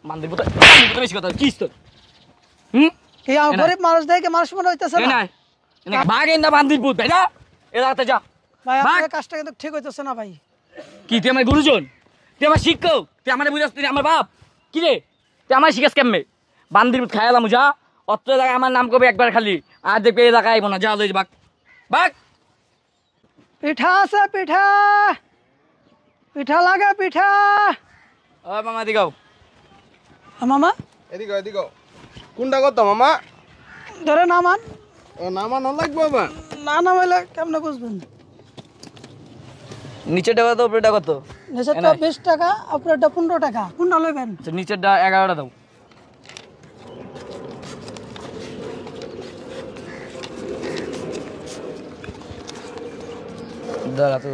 বান্দির পুত বেশি কথা কি তোর এই গরিব মানুষ দেখে মানুষ মনে হইতেছে না ভাগেন না বান্দির পুত ভাই না এলাকাতে যা ভাই আপনার কাজটা কিন্তু ঠিক হইতেছে না ভাই। কি তুই আমার গুরুজন, তুই আমার শিক্ষক, তুই আমার বুঝাস, তুই আমার বাপ কি রে, তুই আমার শিখাস কেমনে? বান্দির পুত খাইলাম যা, অত এলাকায় আমার নাম করবে একবার খালি, আর দেখবে এলাকায় আইব না, যা লই বাক বাক। পিঠা আছে পিঠা, পিঠা লাগে পিঠা। ও মামা দিগাও মামা এদিকে এদিকে কোনটা কত মামা? ধরে নামান। নামানো লাগবে বাবা। না নামাইলে কেমনে বুঝবেন? নিচেরটা কত উপরেরটা কত? নিচেরটা 20 টাকা, উপরেরটা 15 টাকা। কোনটা লইবেন? আচ্ছা নিচেরটা 11টা দাও। দাঁড়া তো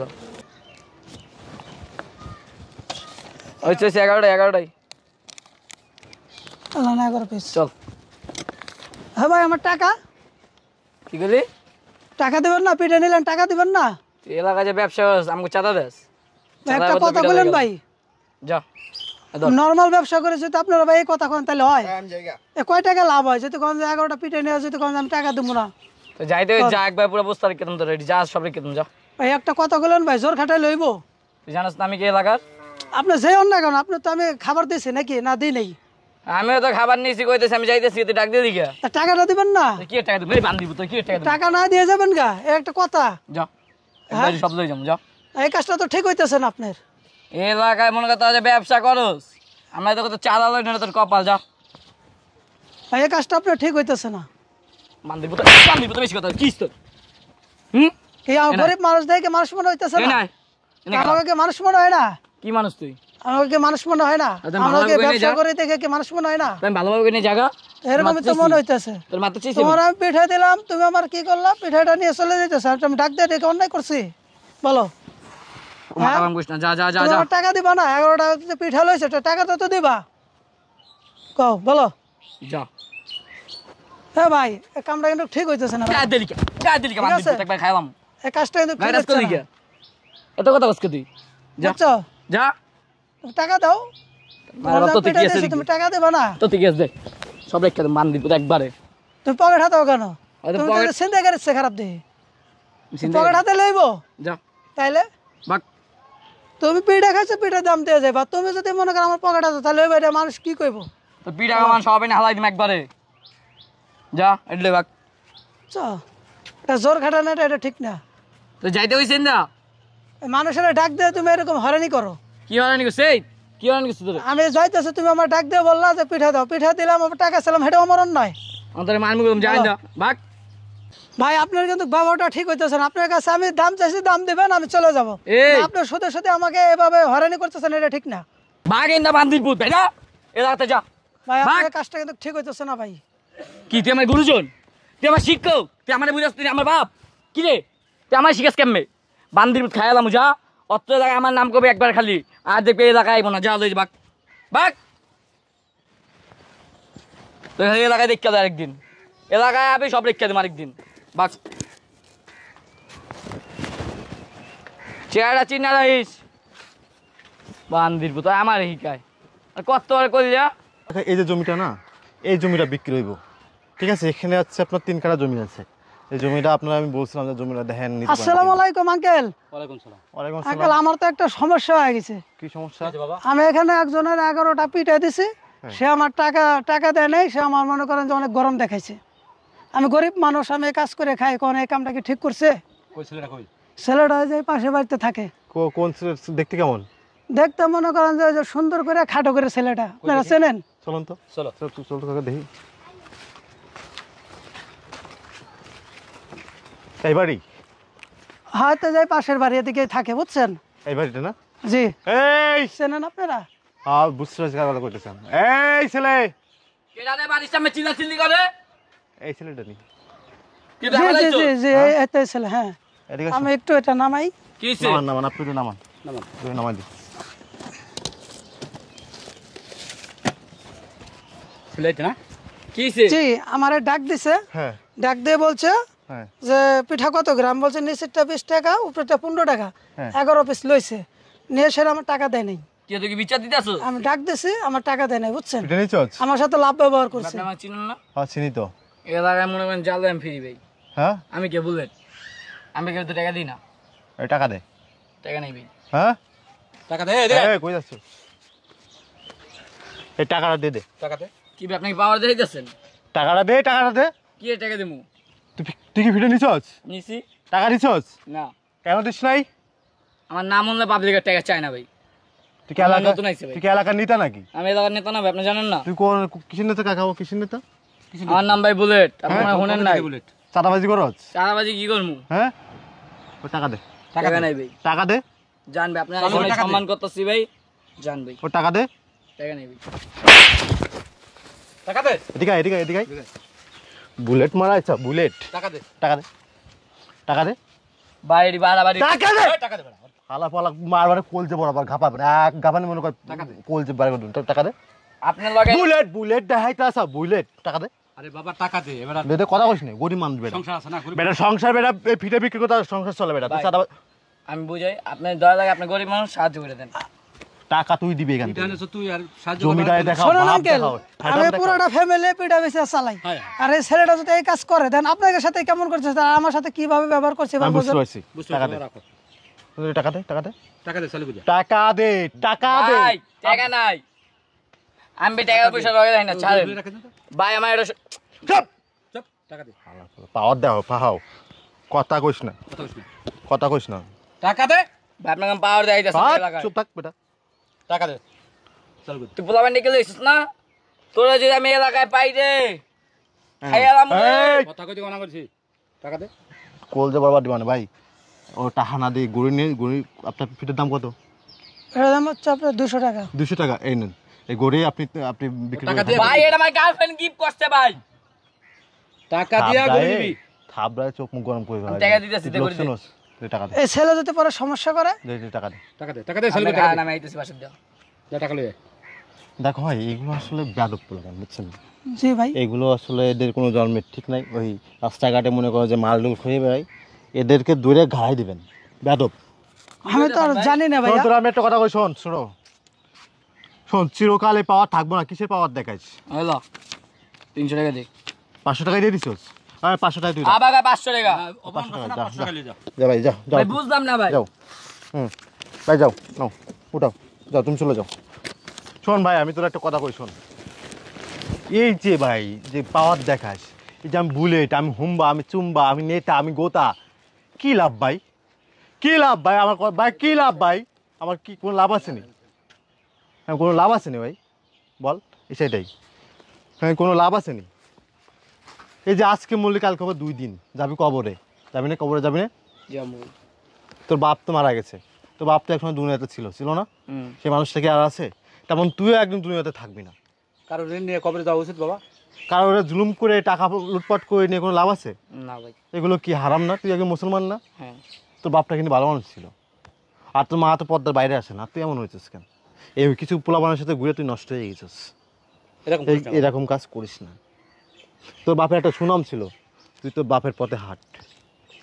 ওই 11টাই আল্লাহ না 11 পিস। চল। হ্যাঁ ভাই আমার টাকা কি করলি? টাকা দিবেন না? পিঠা নিলেন টাকা দিবেন না? তুই এলাকায় যে ব্যবসা আমাকে চাঁদা দেস? একটা কথা বলেন ভাই, যা নরমাল ব্যবসা করেছে তো আপনারা ভাই এই কথা কোন তাহলে হয়? জায়গা এ কয় টাকা লাভ হয়? যদি কোন 11টা পিঠা নিয়ে যদি কোন আমি টাকা দেবো না, তো যাইতে যা একবার পুরো বস্তা রেখে তুমি তো রেডি যা সব রেখে তুমি যা। ভাই একটা কথা বলেন ভাই, জোর খাটাই লইব? তুই জানাস না আমি কি এলাকার? আপনি যেই অন্য কেন, আপনি তো আমি খাবার দিয়েছি নাকি না দিই নেই? আমিও তো খাবার নিয়েছি কইতেছি আমি যাইতেছি, তুই ডাক দিয়ে দিকে তা টাকাটা দিবেন না? কি টাকা দিবি বান্ধিব তুই? কি টাকা দিবি? টাকা না দিয়ে যাবেন গা, এ একটা কথা। যা একবার সব লই যাম যা। এই কাজটা তো ঠিক হইতেছে না আপনার। এলাকায় মনে করতে যে ব্যবসা করস, আমরা তো কত চাঁদা লই না তোর কপাল যা। এই কাজটা আপনার ঠিক হইতেছে না। বান্ধিব তো বেশি কথা কি তোর এই গরিব মানুষ দেখে মানুষ মনে হইতেছে না? আমাকে মানুষ মনে হয় না? কি মানুষ তুই? আমাকে মানুষ মনে হয় না? আমাকে ব্যবসা করে দেখে কি মানুষ মনে হয় না? আমি ভালোভাবে কিনে জায়গা এরকমই তো মনে হইতেছে। তোর মাথা চাইছি তোমার আমি পিঠা দিলাম, তুমি আমার কি করলা? পিঠাটা নিয়ে চলে যাইতেছে, আমি ডাক দিয়ে ডেকে অন্যায় করছি? বলো মাথা কাম করিস না, যা যা যা যা। তোমার টাকা দিবা না? 11টা যে পিঠা লইছে টাকাটা তো দিবা। কও বলো। যা হ্যাঁ ভাই এই কামটা কিন্তু ঠিক হইতেছে না। গা দিলিকা বান্ধিব একবার খাইলাম এই কাজটা কিন্তু ঠিক গাইরাস হচ্ছে করি না। এত কথা বসকে তুই যা বুঝছো? যা। তুমি টাকা দাও। তোমার যা পিঠা দিয়েছি, তুমি টাকা দেবা না? তো ঠিক আছে দে সব রেখে দেব বান্ধিব একবারে। তুমি পকেট হাতাও কেন? হয়তো তুমি পকেট তো চিন্তা করেছে খারাপ দিয়ে পকেট হাতে লইবো যা তাইলে? বাক তুমি পিঠা খাইছো, পিঠার দাম দিয়ে যাবা। তুমি যদি মনে করো আমার পকেট হাতে, তাহলে ওই এটা মানুষ কি কইব? তো পিঠা মান সব এনে হালাই দিম একবারে যা এডলে বাক। জোর খাটানোটা এটা ঠিক না। তো যাইতে হইছেন না মানুষের ডাক দিয়ে তুমি এরকম হয়রানি করো। কি হয়রানি করছে? কি হয়রানি করছে তোর? আমি যাইতেছি, তুমি আমার ডাক দিয়ে বললা যে পিঠা দাও, পিঠা দিলাম, আমার টাকা ছিলাম, হেঁটে অমরণ নয়। অন্তরে মানবো যাই না বাক। ভাই আপনার কিন্তু ব্যবহারটা ঠিক হইতেছে না। আপনার কাছে আমি দাম চাইছি, দাম দিবেন, আমি চলে যাবো। আপনার সাথে সাথে আমাকে এভাবে হয়রানি করতেছেন, এটা ঠিক না। বাগেন না বান্দির পুত ভাই না এলাকাতে যা। ভাই আপনার কাজটা কিন্তু ঠিক হইতেছে না ভাই। কি তুই আমার গুরুজন, তুই আমার শিক্ষক, তুই আমার বুঝাস, তুই আমার বাপ কি রে, তুই আমার শিখাস কেমনে? বান্দির পুত খাইলাম যা, অত এলাকায় আমার নাম করবে একবার খালি, আর দেখবে এলাকায় আইব না, যা লই বাক বাক। তুই এলাকায় দেখতে দেয় একদিন, এলাকায় আবি সব রেখে দেব আরেকদিন বাক। চেহারা চিনা রহিস বান্দির পুত আমার হিকায় কত করে যা। এই যে জমিটা না, এই জমিটা বিক্রি হইব, ঠিক আছে? এখানে আছে আপনার 3 কাঠা জমি আছে। এই জমিটা আপনার আমি বলছিলাম যে জমিটা দেখেন। আসসালামু আলাইকুম আঙ্কেল। ওয়ালাইকুম সালাম। ওয়ালাইকুম আঙ্কেল আসসালাম। আমার তো একটা সমস্যা হয়ে গেছে। কি সমস্যা? আমি এখানে একজনের 11টা পিঠা দিছি, সে আমার টাকা দেয় নাই। সে আমার মনে করেন যে অনেক গরম দেখাইছে। আমি গরিব মানুষ, আমি কাজ করে খাই, কোন এই কামটা কি ঠিক করছে? ছেলেটা যে পাশে বাড়িতে থাকে। কোন দেখতে কেমন? দেখতে মনে করেন যে সুন্দর করে খাটো করে ছেলেটা, আপনারা চেনেন? চলুন তো, চলো চলো কাকা দেখি। এই বাড়ি? হয়তো যাই পাশের বাড়ি, এদিকে থাকে, বুঝছেন? এই বাড়িটা না? জি। এই চেনেন আপনারা? বুঝতে পারছি কার কথা কইতেছেন। এই ছেলে, কেডা রে বাড়ির সামনে চিল্লাচিল্লি করে? এই ছেলেটা নি? কি জি দেখা জি যাইতো? জি জি এটাই ছেলে। হ্যাঁ এদিকে আমি একটু এটা নামাই। কি হইছে? নামান আপনি তো নামান নামাই দিন। ছেলেটা না কি হইছে? জি আমারে ডাক দিছে। হ্যাঁ ডাক দিয়ে বলছে হ্যাঁ যে পিঠা কত গ্রাম? বলছে নিচেরটা 20 টাকা, উপরেরটা 15 টাকা। হ্যাঁ। 11 পিস লইছে, নিয়ে সে আমার টাকা দেয় নাই। তুই কি বিচার দিতে আসো? আমি ডাক দিছি, আমার টাকা দেয় নাই, বুঝছেন? পিঠে নিছস? আমার সাথে লাভ ব্যবহার করছে। আপনি আমার চিনেন না? হ্যাঁ চিনি তো। এই এলাকায় মনে করেন জালে আমি ফিরি ভাই। হ্যাঁ আমি কে বুলেট? আমি কেউ তো টাকা দিই না। এই টাকা দে। টাকা নেই ভাই। হ্যাঁ টাকা দে এই কই যাচ্ছ? এই টাকাটা দে দে। টাকা দে। কি ভাই আপনি কি পাওয়ার দেখাইতেছেন? টাকাটা দে, টাকাটা দে। কি এর টাকা দেবো? তুই কি পিঠে নিছস? নিছি টাকা নিছস? না। কেন দিস নাই? আমার নাম হলে পাবলিকের টাকা চায় না ভাই। তুই কি আমার এলাকা নতুন আইছে ভাই। তুই কি এলাকার নেতা নাকি? আমি এলাকার নেতা না ভাই, আপনি জানেন না? তুই কোন কিসের নেতা কাকা? ও কিসের নেতা? আমার নাম ভাই বুলেট, আপনারা শুনেন নাই? চাঁদাবাজি করছ? চাঁদাবাজি কি করবো? হ্যাঁ ও টাকা দে। টাকা নাই ভাই। টাকা দে। জানবে আপনারা সবাই সম্মান করতেছি ভাই, জান ভাই। ও টাকা দে। টাকা নেই ভাই। টাকা দে। এদিকে আয়, এদিকে আয়, এদিকে আয়। বুলেট মারা আচ্ছা বুলেট। টাকা দে। টাকা দে। টাকা দে। বাড়ি বাড়াবাড়ি টাকা দে। টাকা দে। হালা পালা মারবারে কলজে বরাবর ঘাপাবে না, এক গাবানি মনে কর কলজে বারে করে টাকা দে। আপনার লগে বুলেট বুলেট দেখাইতে আসা বুলেট টাকা দে। আরে বাবা টাকা দে এবার। বেটা কথা কইস না, গরিব মানুষ বেটা। সংসার আছে না গরিব। বেটা সংসার বেটা এই ফিটে বিক্রি করে তার সংসার চলে বেটা। তুই ভাই। চাঁদা আমি বুঝাই, আপনি দয়া লাগে আপনি গরিব মানুষ, সাহায্য করে দেন। টাকা তুই দিবি এখান এটা থেকে। হচ্ছে তুই আর সাহায্য জমিদারে দেখাও, শোনেন বাপ আঙ্কেল, দেখাও, আমি ঠাডা দেখাও। পুরোটা ফ্যামিলি পিঠা বেচে চালাই। হ্যাঁ। আর এই ছেলেটা যদি এই কাজ করে দেন, আপনাদের সাথে কেমন করছে, আর আমার সাথে কিভাবে ব্যবহার করছে এবার আমি বুঝতে বোঝেন। পারছি। বুঝতে টাকা দে। রাখো। টাকা দে, টাকা দে। টাকা দে চালু করে। টাকা দে, টাকা দে। ভাই টাকা নাই, আমি টাকা পয়সা লগে যাই না, ছাড়েন ভাই। আমার এটা চুপ। চুপ টাকা দে। পাওয়ার দাও, পাহাও। কথা কইস না, কথা কইস না। কথা কইস না। টাকা দে। ভাই আপনাকে পাওয়ার দেয় ভাই, এলাকায়। চুপ থাক বেটা। টাকা দে। চালু করে। তুই পোলাবান ডেকে লইছিস না? তোরা যদি আমি এলাকায় পাই রে খাইয়ালাম রে। এই, কথা কইতে মানা করছি। টাকা দে। কলজে বরবাদ দিবা না ভাই। ও টাকা না দিয়ে গড়ি নিয়ে গড়ি। আপনার ফিটের দাম কত? এটার দাম হচ্ছে আপনার 200 টাকা। 200 টাকা। এই নেন, এই গড়ি আপনি আপনি বিক্রি টাকা করে দিয়ে- ভাই এটা আমার গার্লফ্রেন্ড গিফট করছে ভাই। টাকা দিয়া করে দিবি। থাবড়ায় চোখ মুখ গরম করে আমি টাকা দিতেছি, দে করে দে। টাকা দে। এই ছেলে যদি পরে সমস্যা করে, দে, দে, টাকা দে। টাকা দে। টাকা দে চালু আমি করে। টাকা দে। আমি আইতেছি বাসার দেওয়া। যা টাকা লয়ে। দেখো ভাই, এগুলো আসলে বেয়াদব পোলাপান, বুঝছেন? জি ভাই, এগুলো আসলে এদের কোনো জন্মের ঠিক নাই। ওই রাস্তাঘাটে মনে করো যে মালডুল খেয়ে বেড়ায়, এদেরকে দূরে ঘাড়াই দিবেন। বেয়াদব। আমি তো আর জানি না শোন, ভাইয়া। তোরা আমি একটা কথা কই, শোন শোনো শোন, চিরকালে পাওয়ার থাকবো না। কিসের পাওয়ার দেখাইছ? হলো 300 টাকা দে। 500 টাকাই দিয়ে দিছিস? হ্যাঁ 500 টাকা তুই আবার 500 টাকা। অপমান করছ না, 500 টাকা লয়ে যা। যা ভাই, যাও যাও ভাই বুঝলাম না ভাই। যাও। ভাই যাও, নাও উঠাও, যাও তুমি চলে যাও। শোন ভাই, আমি তোর একটা কথা কই, শোন। এই যে ভাই যে পাওয়ার দেখাস, এই যে আমি বুলেট, আমি হুম্বা, আমি চুম্বা, আমি নেতা, আমি গোতা, কি লাভ ভাই? কি লাভ ভাই আমার? ভাই কি লাভ ভাই আমার? কি কোনো লাভ আছে নি? হ্যাঁ কোনো লাভ আছে নি ভাই? বল, সেটাই। হ্যাঁ কোনো লাভ আছে নি? এই যে আজকে মরলি, কালকে হবে 2 দিন, যাবি কবরে। যাবি না কবরে? যাবি না? যাবো। তোর বাপ তো মারা গেছে, তোর বাপ তো একসময় দুনিয়াতে ছিল না? হুম। সে মানুষটা কি আর আছে? তেমন তুইও একদিন দুনিয়াতে থাকবি না। কারো ঋণ নিয়ে কবরে যাওয়া উচিত বাবা? কারণ ওরা জুলুম করে টাকা লুটপাট করে নিয়ে কোনো লাভ আছে? না ভাই। এগুলো কি হারাম না? তুই একজন মুসলমান না? হ্যাঁ। তোর বাপটা কিন্তু ভালো মানুষ ছিল, আর তোর মা তো পর্দার বাইরে আসে না। তুই এমন হয়েছিস কেন? এই কিছু পোলাপানের সাথে ঘুরে তুই নষ্ট হয়ে গেছিস। এরকম করিস না বাবা। এরকম কাজ করিস না। তোর বাপের একটা সুনাম ছিল, তুই তোর বাপের পথে হাঁট।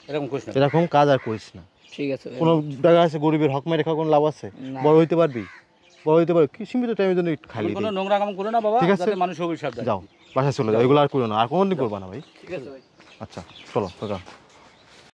এরকম করিস না। এরকম কাজ আর করিস না। ঠিক আছে ভাই। কোনো জায়গা আছে গরিবের হক মেরে খাওয়ার কোনো লাভ আছে? না। বড় হইতে পারবি? বড় হইতে পারবি কি? সীমিত টাইমের জন্য একটু খালি কোনো নোংরা কাম করো না বাবা, ঠিক আছে। যাতে মানুষ অভিশাপ দেয়। যাও, বাসায় চলে যাও। এগুলো আর করো না, আর কোনোদিন করবা না ভাই। ঠিক আছে ভাই। আচ্ছা চলো,